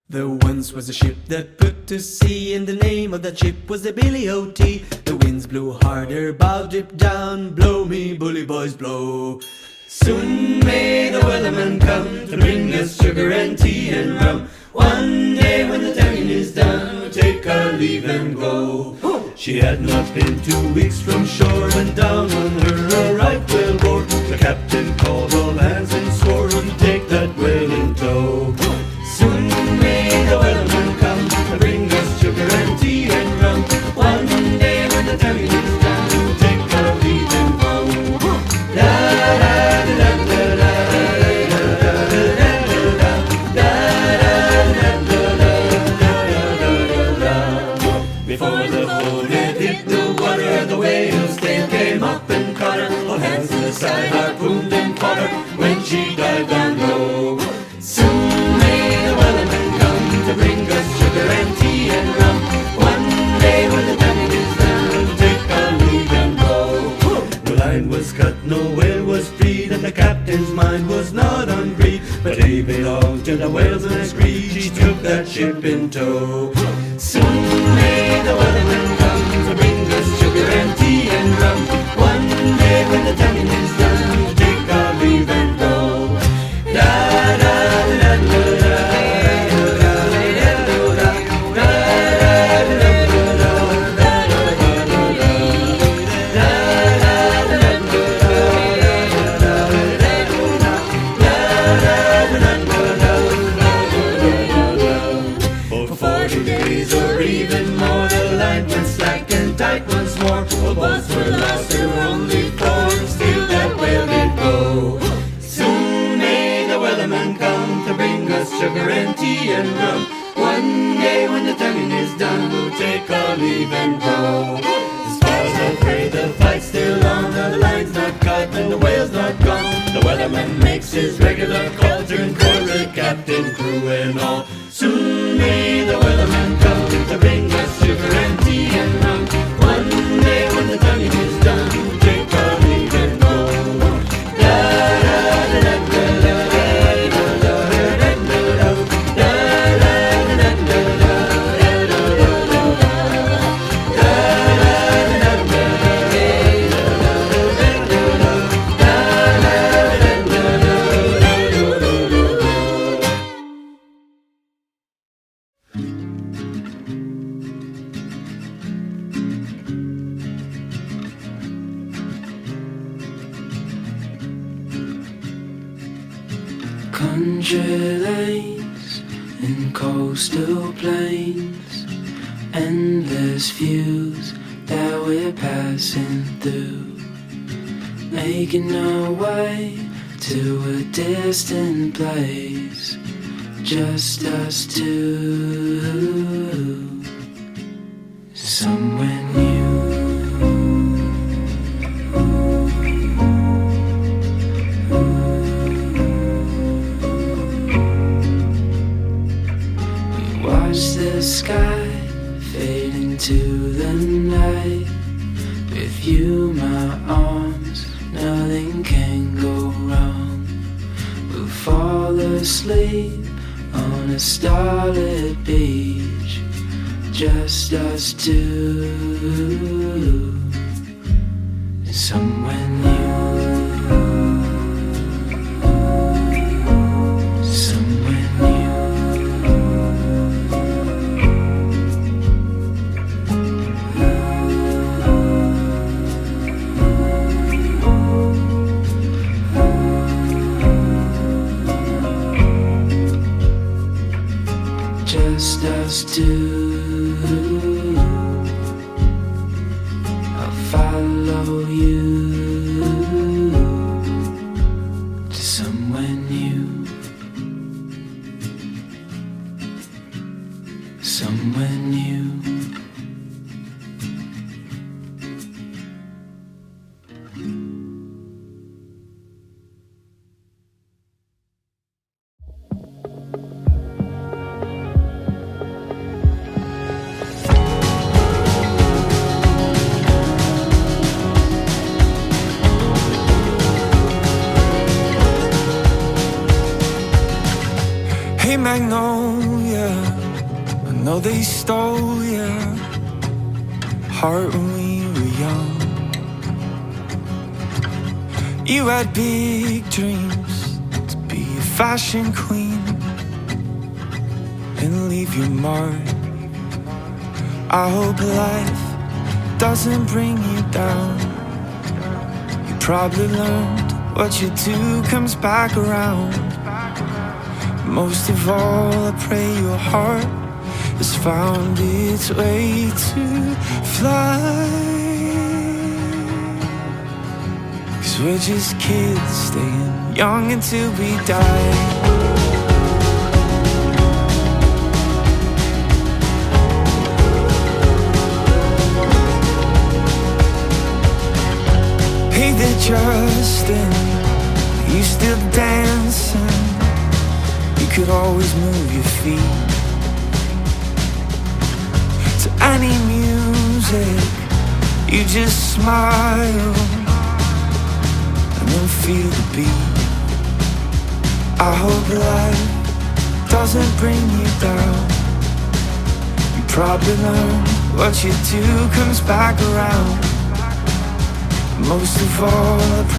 There once was a ship that put to sea, and the name of that ship was the Billy O.T. The winds blew harder, bow drip down, blow me bully boys blow. Soon may the wellerman come to bring us sugar and tea and rum. One day when the tonguing is done, we'll take our leave and go. She had not been 2 weeks from shore when down on her a right whale bore. The captain called all hands and swore he'd take that whale in tow. Soon may the wellerman come to bring us sugar and tea and rum. One day when the tonguing is done, we'll take our leave and go. Da da da da da da da. Before the boat had hit the water, the whale's tail came up and caught her. All hands to the side, harpooned and caught her when she dived down low. Soon may the wellerman come to bring us sugar and tea and rum. One day when the tonguing is done, we'll take our leave and go. The line was cut, no whale was freed, and the captain's mind was not on greed, but he belonged to the whales and screed. She took that ship in tow. Soon may the wellerman come to bring us sugar and tea and rum. One day when the tonguing is done, we'll take our leave and go. Da da da da da da. For 40 days or even more, the line went slack and tight once more. All boats were lost, there were only four, still that whale did go. Soon may the wellerman come to bring us sugar and tea and rum. One day when the tonguing is done, we'll take our leave and go. As far as I've heard, the fight's still on, the line's not cut and the whale's not gone. The wellerman makes his regular call, turn chorus, captain, crew and all. Soon may the wellerman come to bring us sugar and tea and rum. One day when the tonguing is done, we'll take our leave and go. Da da da da da da da da da da da Country lanes and coastal plains, endless views that we're passing through, making our way to a distant place, just us two, somewhere new. Watch the sky fade into the night. With you, my arms, nothing can go wrong. We'll fall asleep on a starlit beach, just us two, somewhere new. Just us two, I'll follow you to somewhere new, somewhere new. Magnolia, know they stole your heart when we were young. You had big dreams to be a fashion queen and leave your mark. I hope life doesn't bring you down. You probably learned what you do comes back around. Most of all, I pray your heart has found its way to fly. 'Cause we're just kids staying young until we die. Hey there, Justin, you still dancing? You could always move your feet to any music. You just smile and then feel the beat. I hope life doesn't bring you down. You probably learn what you do comes back around. Most of all,